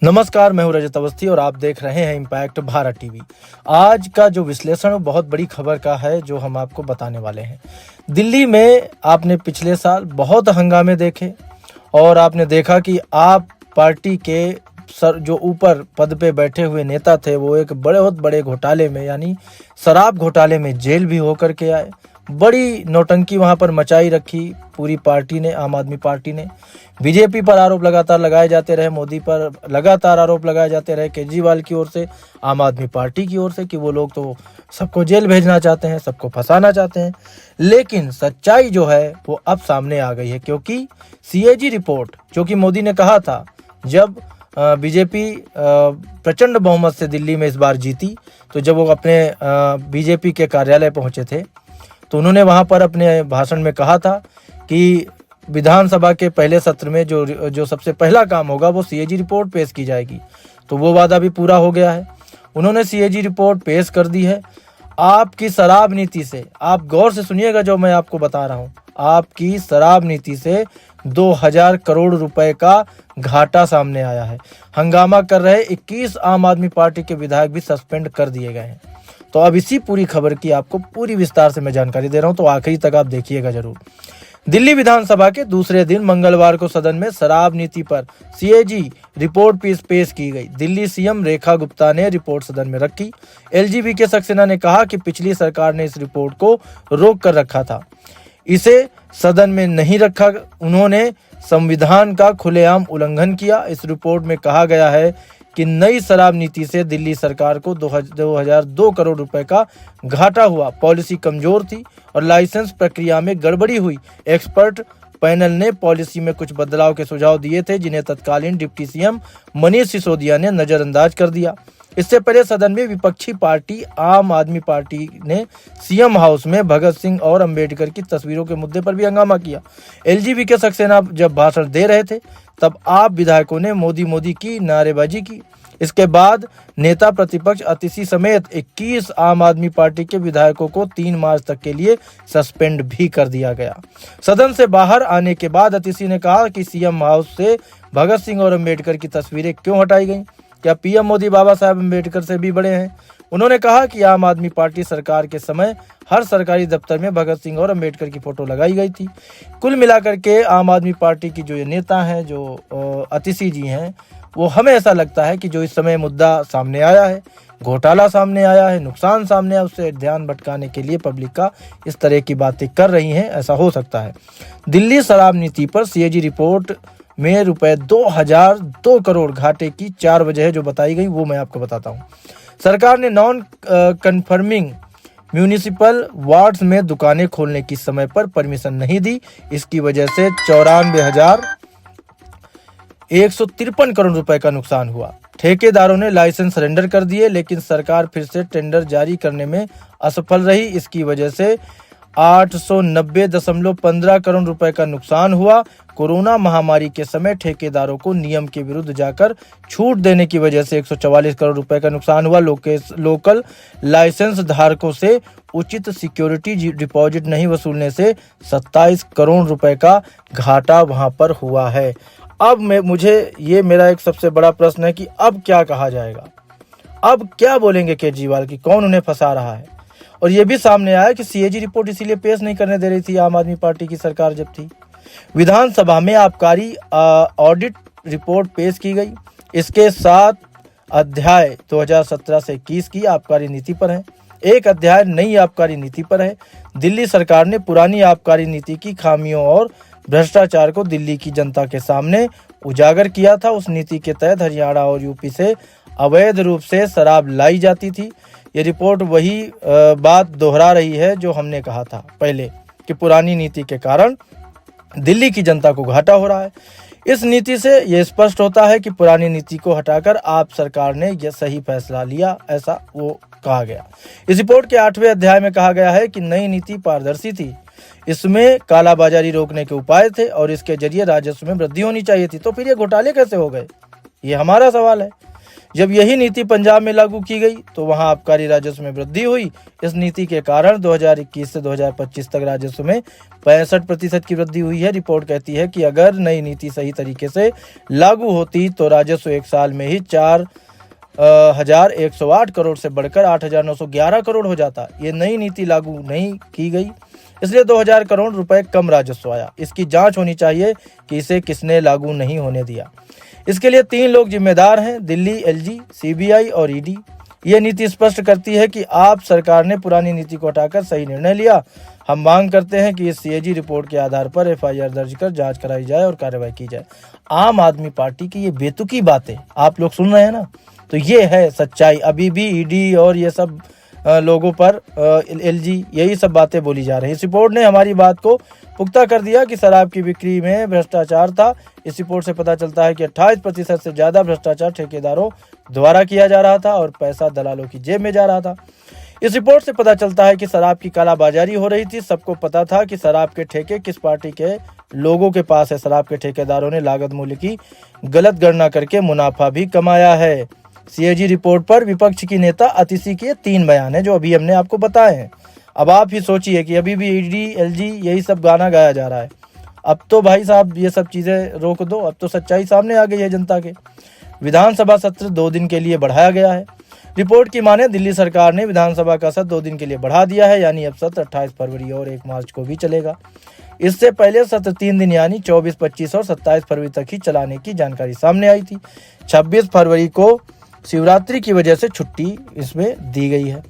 नमस्कार, मैं हूं रजत अवस्थी और आप देख रहे हैं इम्पैक्ट भारत टीवी। आज का जो विश्लेषण बहुत बड़ी खबर का है जो हम आपको बताने वाले हैं। दिल्ली में आपने पिछले साल बहुत हंगामे देखे और आपने देखा कि आप पार्टी के जो ऊपर पद पे बैठे हुए नेता थे वो एक बहुत बड़े घोटाले में यानी शराब घोटाले में जेल भी होकर के आए। बड़ी नौटंकी वहां पर मचाई रखी पूरी पार्टी ने, आम आदमी पार्टी ने। बीजेपी पर आरोप लगातार लगाए जाते रहे, मोदी पर लगातार आरोप लगाए जाते रहे, केजरीवाल की ओर से, आम आदमी पार्टी की ओर से कि वो लोग तो सबको जेल भेजना चाहते हैं, सबको फंसाना चाहते हैं। लेकिन सच्चाई जो है वो अब सामने आ गई है, क्योंकि सीएजी रिपोर्ट जो कि मोदी ने कहा था जब बीजेपी प्रचंड बहुमत से दिल्ली में इस बार जीती, तो जब वो अपने बीजेपी के कार्यालय पहुंचे थे तो उन्होंने वहां पर अपने भाषण में कहा था कि विधानसभा के पहले सत्र में जो सबसे पहला काम होगा वो सीएजी रिपोर्ट पेश की जाएगी। तो वो वादा भी पूरा हो गया है, उन्होंने सीएजी रिपोर्ट पेश कर दी है। आपकी शराब नीति से, आप गौर से सुनिएगा जो मैं आपको बता रहा हूँ, आपकी शराब नीति से 2000 करोड़ रुपए का घाटा सामने आया है। हंगामा कर रहे 21 आम आदमी पार्टी के विधायक भी सस्पेंड कर दिए गए हैं। तो अब इसी पूरी खबर की आपको पूरी विस्तार से मैं जानकारी दे रहा हूं, तो आखिरी तक आप देखिएगा जरूर। दिल्ली विधानसभा के दूसरे दिन मंगलवार को सदन में शराब नीति पर सीएजी रिपोर्ट पेश की गई। दिल्ली सीएम रेखा गुप्ता ने रिपोर्ट सदन में रखी। एलजीबी के सक्सेना ने कहा कि पिछली सरकार ने इस रिपोर्ट को रोक कर रखा था, इसे सदन में नहीं रखा। उन्होंने संविधान का खुलेआम उल्लंघन किया। इस रिपोर्ट में कहा गया है कि नई शराब नीति से दिल्ली सरकार को 2002 करोड़ रुपए का घाटा हुआ, पॉलिसी कमजोर थी और लाइसेंस प्रक्रिया में गड़बड़ी हुई। एक्सपर्ट पैनल ने पॉलिसी में कुछ बदलाव के सुझाव दिए थे जिन्हें तत्कालीन डिप्टी सीएम मनीष सिसोदिया ने नजरअंदाज कर दिया। इससे पहले सदन में विपक्षी पार्टी आम आदमी पार्टी ने सीएम हाउस में भगत सिंह और अंबेडकर की तस्वीरों के मुद्दे पर भी हंगामा किया। एलजीबी के सक्सेना जब भाषण दे रहे थे तब आप विधायकों ने मोदी मोदी की नारेबाजी की। इसके बाद नेता प्रतिपक्ष अतिशी समेत 21 आम आदमी पार्टी के विधायकों को 3 मार्च तक के लिए सस्पेंड भी कर दिया गया। सदन से बाहर आने के बाद अतिशी ने कहा कि सीएम हाउस से भगत सिंह और अंबेडकर की तस्वीरें क्यों हटाई गईं? क्या पीएम मोदी बाबा साहब अंबेडकर से भी बड़े हैं? उन्होंने कहा कि आम आदमी पार्टी सरकार के समय हर सरकारी दफ्तर में भगत सिंह और अंबेडकर की फोटो लगाई गई थी। कुल मिलाकर के आम आदमी पार्टी की जो ये नेता हैं, जो अतिशी जी हैं, वो हमें ऐसा लगता है कि जो इस समय मुद्दा सामने आया है, घोटाला सामने आया है, नुकसान सामने आया, उससे ध्यान भटकाने के लिए पब्लिक का इस तरह की बातें कर रही हैं, ऐसा हो सकता है। दिल्ली शराब नीति पर सीएजी रिपोर्ट में रुपए 2002 करोड़ घाटे की 4 वजह जो बताई गई वो मैं आपको बताता हूँ। सरकार ने नॉन कन्फर्मिंग म्यूनिसिपल वार्ड्स में दुकानें खोलने की समय पर परमिशन नहीं दी। इसकी वजह से 94,153 करोड़ रुपए का नुकसान हुआ। ठेकेदारों ने लाइसेंस सरेंडर कर दिए, लेकिन सरकार फिर से टेंडर जारी करने में असफल रही। इसकी वजह से 890.15 करोड़ रुपए का नुकसान हुआ। कोरोना महामारी के समय ठेकेदारों को नियम के विरुद्ध जाकर छूट देने की वजह से 144 करोड़ रुपए का नुकसान हुआ। लोकल लाइसेंस धारकों से उचित सिक्योरिटी डिपॉजिट नहीं वसूलने से 27 करोड़ रुपए का घाटा वहां पर हुआ है। अब मेरा एक सबसे बड़ा प्रश्न है कि अब क्या कहा जाएगा? अब क्या बोलेंगे केजरीवाल की कौन उन्हें फंसा रहा है? और ये भी सामने आया कि सीएजी रिपोर्ट इसीलिए पेश नहीं करने दे रही थी आम आदमी पार्टी की सरकार जब थी। विधानसभा में आबकारी ऑडिट रिपोर्ट पेश की गई। इसके 7 अध्याय 2017 से 21 की आबकारी नीति पर है, 1 अध्याय नई आबकारी नीति पर है। दिल्ली सरकार ने पुरानी आबकारी नीति की खामियों और भ्रष्टाचार को दिल्ली की जनता के सामने उजागर किया था। उस नीति के तहत हरियाणा और यूपी से अवैध रूप से शराब लाई जाती थी। ये रिपोर्ट वही बात दोहरा रही है जो हमने कहा था पहले कि पुरानी नीति के कारण दिल्ली की जनता को घाटा हो रहा है। इस नीति से यह स्पष्ट होता है कि पुरानी नीति को हटाकर आप सरकार ने यह सही फैसला लिया, ऐसा वो कहा गया। इस रिपोर्ट के 8वें अध्याय में कहा गया है कि नई नीति पारदर्शी थी, इसमें कालाबाजारी रोकने के उपाय थे और इसके जरिए राजस्व में वृद्धि होनी चाहिए थी। तो फिर ये घोटाले कैसे हो गए? ये हमारा सवाल है। जब यही नीति पंजाब में लागू की गई तो वहां आबकारी राजस्व में वृद्धि हुई। इस नीति के कारण 2021 से 2025 तक राजस्व में 65% की वृद्धि हुई है। रिपोर्ट कहती है कि अगर नई नीति सही तरीके से लागू होती तो राजस्व एक साल में ही 4,108 करोड़ से बढ़कर 8,911 करोड़ हो जाता। ये नई नीति लागू नहीं की गई, इसलिए 2,000 करोड़ रुपए कम राजस्व आया। इसकी जांच होनी चाहिए कि इसे किसने लागू नहीं होने दिया। इसके लिए 3 लोग जिम्मेदार हैं, दिल्ली, एलजी, सीबीआई और ईडी। ये नीति स्पष्ट करती है कि आप सरकार ने पुरानी नीति को हटाकर सही निर्णय लिया। हम मांग करते हैं कि इस सीएजी रिपोर्ट के आधार पर एफआईआर दर्ज कर जांच कराई जाए और कार्रवाई की जाए। आम आदमी पार्टी की ये बेतुकी बातें आप लोग सुन रहे हैं ना, तो ये है सच्चाई। अभी भी ईडी और ये सब लोगों पर एलजी यही सब बातें बोली जा रही हैं। इस रिपोर्ट ने हमारी बात को पुख्ता कर दिया कि शराब की बिक्री में भ्रष्टाचार था। इस रिपोर्ट से पता चलता है कि 28% से ज्यादा भ्रष्टाचार ठेकेदारों द्वारा किया जा रहा था और पैसा दलालों की जेब में जा रहा था। इस रिपोर्ट से पता चलता है कि शराब की कालाबाजारी हो रही थी। सबको पता था कि शराब के ठेके किस पार्टी के लोगों के पास है। शराब के ठेकेदारों ने लागत मूल्य की गलत गणना करके मुनाफा भी कमाया है। सीएजी रिपोर्ट पर विपक्ष की नेता अतिशी के 3 बयान हैं जो अभी हमने आपको बताए हैं। अब आप ही सोचिए कि अभी भी ईडी, एलजी यही सब गाना गाया जा रहा है। अब तो भाई साहब ये सब चीजें रोक दो, अब तो सच्चाई सामने आ गई है जनता के। विधानसभा सत्र 2 दिन के लिए बढ़ाया गया है। रिपोर्ट की माने दिल्ली सरकार ने विधानसभा का सत्र 2 दिन के लिए बढ़ा दिया है, यानी अब सत्र 28 फरवरी और 1 मार्च को भी चलेगा। इससे पहले सत्र 3 दिन यानी 24, 25 और 27 फरवरी तक ही चलाने की जानकारी सामने आई थी। 26 फरवरी को शिवरात्रि की वजह से छुट्टी इसमें दी गई है।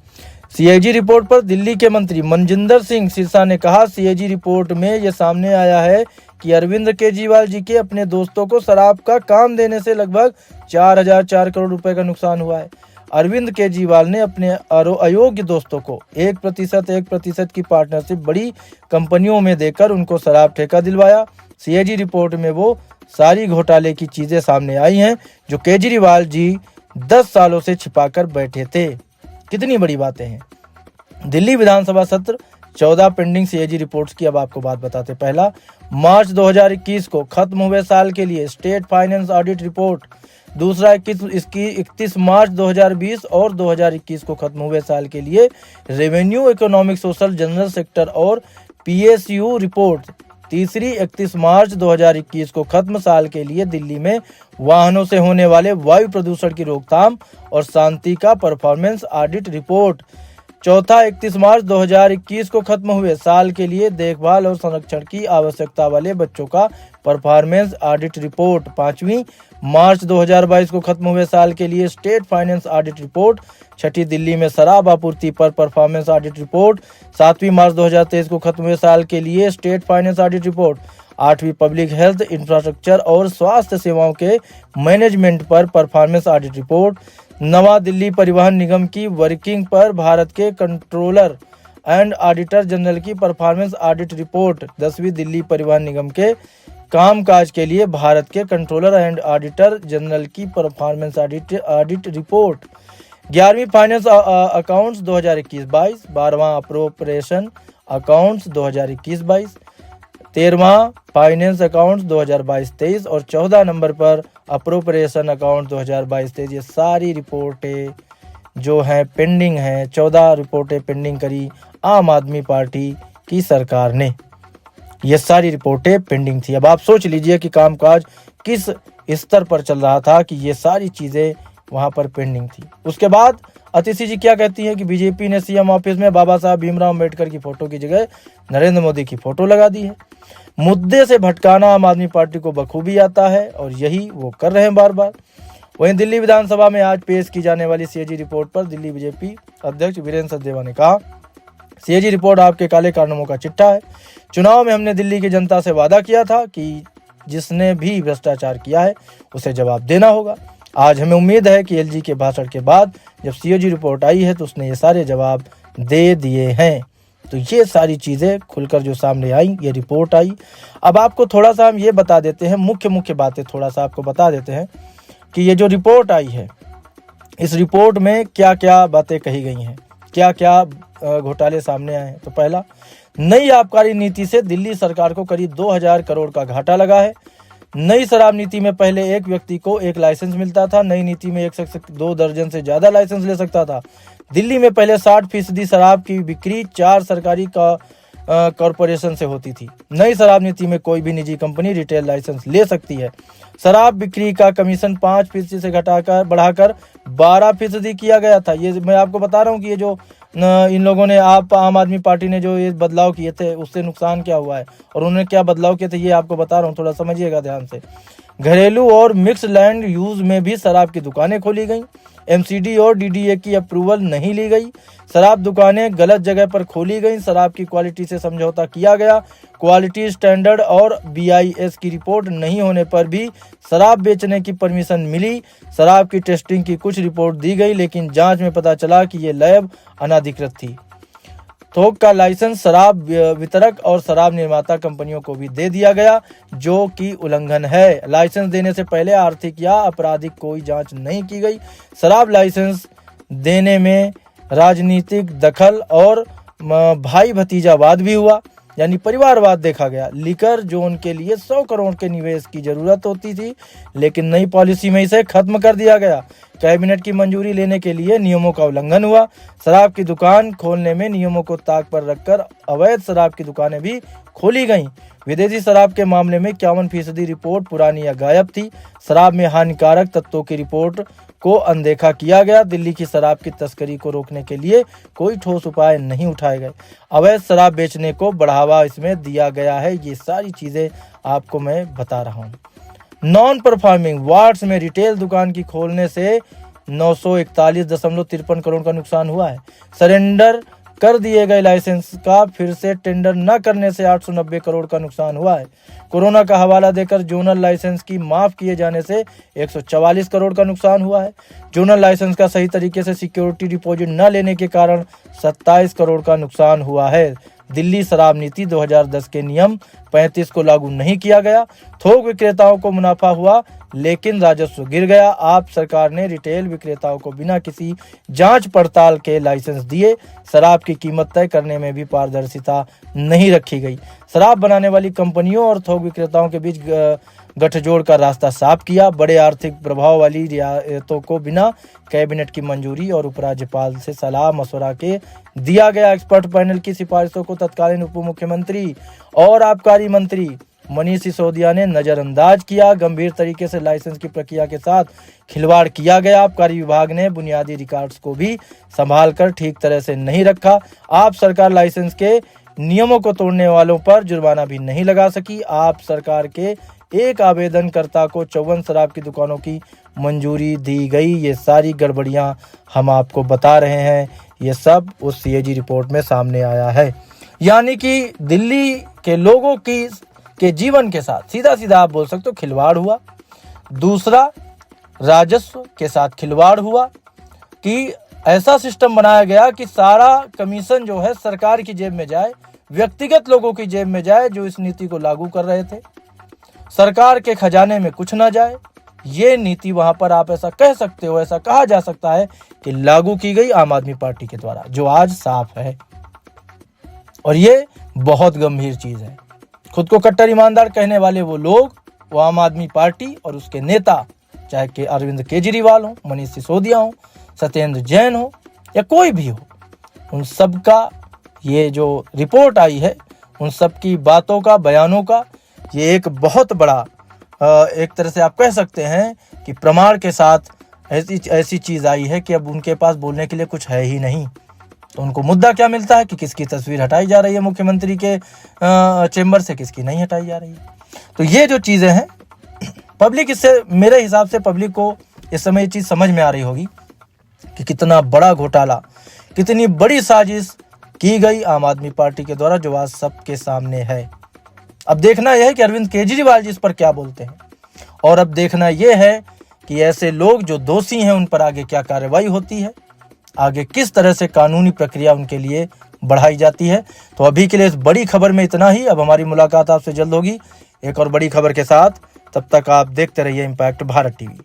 सीएजी रिपोर्ट पर दिल्ली के मंत्री मनजिंदर सिंह सिरसा ने कहा, सीएजी रिपोर्ट में यह सामने आया है कि अरविंद केजरीवाल जी के अपने दोस्तों को शराब का काम देने से लगभग 4,004 करोड़ रुपए का नुकसान हुआ है। अरविंद केजरीवाल ने अपने अयोग्य दोस्तों को 1% की पार्टनरशिप बड़ी कंपनियों में देकर उनको शराब ठेका दिलवाया। सीएजी रिपोर्ट में वो सारी घोटाले की चीजें सामने आई हैं जो केजरीवाल जी 10 सालों से छिपाकर बैठे थे। कितनी बड़ी बातें हैं। दिल्ली विधानसभा सत्र 14 पेंडिंग सीएजी रिपोर्ट्स की अब आपको बात बताते। पहला, मार्च 2021 को खत्म हुए साल के लिए स्टेट फाइनेंस ऑडिट रिपोर्ट। दूसरा, 31 मार्च 2020 और 2021 को खत्म हुए साल के लिए revenue, economic, social, general sector और पीएसयू रिपोर्ट। तीसरी, 31 मार्च 2021 को खत्म साल के लिए दिल्ली में वाहनों से होने वाले वायु प्रदूषण की रोकथाम और शांति का परफॉर्मेंस ऑडिट रिपोर्ट। चौथा, 31 मार्च 2021 को खत्म हुए साल के लिए देखभाल और संरक्षण की आवश्यकता वाले बच्चों का परफॉर्मेंस ऑडिट रिपोर्ट। 5वीं, मार्च 2022 को खत्म हुए साल के लिए स्टेट फाइनेंस ऑडिट रिपोर्ट। 6ठी, दिल्ली में शराब आपूर्ति पर परफॉर्मेंस ऑडिट रिपोर्ट। 7वीं, मार्च 2023 को खत्म हुए साल के लिए स्टेट फाइनेंस ऑडिट रिपोर्ट। 8वीं, पब्लिक हेल्थ, इंफ्रास्ट्रक्चर और स्वास्थ्य सेवाओं के मैनेजमेंट पर परफॉर्मेंस ऑडिट रिपोर्ट। 9वां, दिल्ली परिवहन निगम की वर्किंग पर भारत के कंट्रोलर एंड ऑडिटर जनरल की परफॉर्मेंस ऑडिट रिपोर्ट। 10वीं, दिल्ली परिवहन निगम के कामकाज के लिए भारत के कंट्रोलर एंड ऑडिटर जनरल की परफॉर्मेंस ऑडिट रिपोर्ट। 11वीं, फाइनेंस अकाउंट्स 2021-22। 12वां, अप्रोप्रिएशन अकाउंट्स 2021-22। 13वां, फाइनेंस अकाउंट्स 2022-23 और 14 नंबर पर अप्रोप्रिएशन अकाउंट 2022-23। ये सारी रिपोर्टें जो हैं पेंडिंग हैं। 14 रिपोर्टें पेंडिंग करी आम आदमी पार्टी की सरकार ने। ये सारी रिपोर्टें पेंडिंग थी। अब आप सोच लीजिए कि कामकाज किस स्तर पर चल रहा था कि ये सारी चीजें वहां पर पेंडिंग थी। उसके बाद अतिशी जी क्या कहती है कि बीजेपी ने सीएम ऑफिस में बाबा साहब भीमराव अम्बेडकर की फोटो की जगह नरेंद्र मोदी की फोटो लगा दी है। मुद्दे से भटकाना आम आदमी पार्टी को बखूबी आता है और यही वो कर रहे हैं बार बार। वहीं दिल्ली विधानसभा में आज पेश की जाने वाली सीएजी रिपोर्ट पर दिल्ली बीजेपी अध्यक्ष वीरेंद्र सचदेवा ने कहा, सीएजी रिपोर्ट आपके काले कारनामों का चिट्ठा है। चुनाव में हमने दिल्ली की जनता से वादा किया था कि जिसने भी भ्रष्टाचार किया है उसे जवाब देना होगा। आज हमें उम्मीद है कि एलजी के भाषण के बाद जब सीएजी रिपोर्ट आई है तो उसने ये सारे जवाब दे दिए हैं। तो ये सारी चीजें खुलकर जो सामने आई, ये रिपोर्ट आई। अब आपको थोड़ा सा हम ये बता देते हैं, मुख्य बातें थोड़ा सा आपको बता देते हैं कि ये जो रिपोर्ट आई है, इस रिपोर्ट में क्या क्या बातें कही गई हैं, क्या क्या घोटाले सामने आए हैं। तो पहला, नई आबकारी नीति से दिल्ली सरकार को करीब 2,000 करोड़ का घाटा लगा है। नई शराब नीति में पहले एक व्यक्ति को एक लाइसेंस मिलता था। नई नीति में एक शख्स 2 दर्जन से ज्यादा लाइसेंस ले सकता था। दिल्ली में पहले 60% शराब की बिक्री 4 सरकारी कॉरपोरेशन से होती थी। नई शराब नीति में कोई भी निजी कंपनी रिटेल लाइसेंस ले सकती है। शराब बिक्री का कमीशन 5% से बढ़ाकर 12% किया गया था। ये मैं आपको बता रहा हूँ कि ये जो इन लोगों ने आम आदमी पार्टी ने जो ये बदलाव किए थे उससे नुकसान क्या हुआ है और उन्होंने क्या बदलाव किए थे, ये आपको बता रहा हूँ, थोड़ा समझिएगा ध्यान से। घरेलू और मिक्स लैंड यूज में भी शराब की दुकानें खोली गई। एमसीडी और डीडीए की अप्रूवल नहीं ली गई। शराब दुकानें गलत जगह पर खोली गई। शराब की क्वालिटी से समझौता किया गया। क्वालिटी स्टैंडर्ड और बीआईएस की रिपोर्ट नहीं होने पर भी शराब बेचने की परमिशन मिली। शराब की टेस्टिंग की कुछ रिपोर्ट दी गई, लेकिन जांच में पता चला कि ये लैब अनाधिकृत थी। थोक का लाइसेंस शराब वितरक और शराब निर्माता कंपनियों को भी दे दिया गया, जो कि उल्लंघन है। लाइसेंस देने से पहले आर्थिक या आपराधिक कोई जांच नहीं की गई। शराब लाइसेंस देने में राजनीतिक दखल और भाई भतीजावाद भी हुआ, यानी परिवारवाद देखा गया। लिकर जोन के लिए 100 करोड़ के निवेश की जरूरत होती थी, लेकिन नई पॉलिसी में इसे खत्म कर दिया गया। कैबिनेट की मंजूरी लेने के लिए नियमों का उल्लंघन हुआ। शराब की दुकान खोलने में नियमों को ताक पर रखकर अवैध शराब की दुकानें भी खोली गईं। विदेशी शराब के मामले में 51% रिपोर्ट पुरानी या गायब थी। शराब में हानिकारक तत्वों की रिपोर्ट को अनदेखा किया गया। दिल्ली की शराब की तस्करी को रोकने के लिए कोई ठोस उपाय नहीं उठाए गए। अवैध शराब बेचने को बढ़ावा इसमें दिया गया है। ये सारी चीजें आपको मैं बता रहा हूँ। नॉन परफॉर्मिंग वार्ड्स में रिटेल दुकान की खोलने से 941.53 करोड़ का नुकसान हुआ है। सरेंडर कर दिए गए लाइसेंस का फिर से टेंडर न करने से 890 करोड़ का नुकसान हुआ है। कोरोना का हवाला देकर जोनल लाइसेंस की माफ किए जाने से 144 करोड़ का नुकसान हुआ है। जोनल लाइसेंस का सही तरीके से सिक्योरिटी डिपॉजिट न लेने के कारण 27 करोड़ का नुकसान हुआ है। दिल्ली शराब नीति 2010 के नियम 35 को लागू नहीं किया गया। थोक विक्रेताओं को मुनाफा हुआ, लेकिन राजस्व गिर गया। आप सरकार ने रिटेल विक्रेताओं को बिना किसी जांच पड़ताल के लाइसेंस दिए। शराब की कीमत तय करने में भी पारदर्शिता नहीं रखी गई। शराब बनाने वाली कंपनियों और थोक विक्रेताओं के बीच गठजोड़ का रास्ता साफ किया। बड़े आर्थिक प्रभाव वाली रियायतों को बिना कैबिनेट की मंजूरी और उपराज्यपाल से सलाह मशवरा के दिया गया। एक्सपर्ट पैनल की सिफारिशों को तत्कालीन उप मुख्यमंत्री और आबकारी मंत्री मनीष सिसोदिया ने नजरअंदाज किया। गंभीर तरीके से लाइसेंस की प्रक्रिया के साथ खिलवाड़ किया गया। आबकारी विभाग ने बुनियादी रिकॉर्ड्स को भी संभाल कर ठीक तरह से नहीं रखा। आप सरकार लाइसेंस के नियमों को तोड़ने वालों पर जुर्माना भी नहीं लगा सकी। आप सरकार के एक आवेदनकर्ता को 54 शराब की दुकानों की मंजूरी दी गई। ये सारी गड़बड़ियां हम आपको बता रहे हैं। ये सब उस सीएजी रिपोर्ट में सामने आया है। यानी कि दिल्ली के लोगों के जीवन के साथ सीधा सीधा आप बोल सकते हो खिलवाड़ हुआ। दूसरा, राजस्व के साथ खिलवाड़ हुआ कि ऐसा सिस्टम बनाया गया कि सारा कमीशन जो है सरकार की जेब में जाए, व्यक्तिगत लोगों की जेब में जाए जो इस नीति को लागू कर रहे थे। सरकार के खजाने में कुछ ना जाए। ये नीति वहां पर आप ऐसा कह सकते हो, ऐसा कहा जा सकता है कि लागू की गई आम आदमी पार्टी के द्वारा, जो आज साफ है। और ये बहुत गंभीर चीज है। खुद को कट्टर ईमानदार कहने वाले वो लोग, वो आम आदमी पार्टी और उसके नेता, चाहे कि अरविंद केजरीवाल हो, मनीष सिसोदिया हो, सत्येंद्र जैन हो या कोई भी हो, उन सब का ये जो रिपोर्ट आई है, उन सब की बातों का, बयानों का ये एक बहुत बड़ा एक तरह से आप कह सकते हैं कि प्रमाण के साथ ऐसी चीज आई है कि अब उनके पास बोलने के लिए कुछ है ही नहीं। तो उनको मुद्दा क्या मिलता है कि किसकी तस्वीर हटाई जा रही है मुख्यमंत्री के चेंबर से, किसकी नहीं हटाई जा रही है। तो ये जो चीजें हैं, पब्लिक इससे, मेरे हिसाब से पब्लिक को इस समय ये चीज समझ में आ रही होगी कि कितना बड़ा घोटाला, कितनी बड़ी साजिश की गई आम आदमी पार्टी के द्वारा, जो आज सबके सामने है। अब देखना यह है कि अरविंद केजरीवाल जी इस पर क्या बोलते हैं, और अब देखना यह है कि ऐसे लोग जो दोषी हैं उन पर आगे क्या कार्रवाई होती है, आगे किस तरह से कानूनी प्रक्रिया उनके लिए बढ़ाई जाती है। तो अभी के लिए इस बड़ी खबर में इतना ही। अब हमारी मुलाकात आपसे जल्द होगी एक और बड़ी खबर के साथ। तब तक आप देखते रहिए इम्पैक्ट भारत टीवी।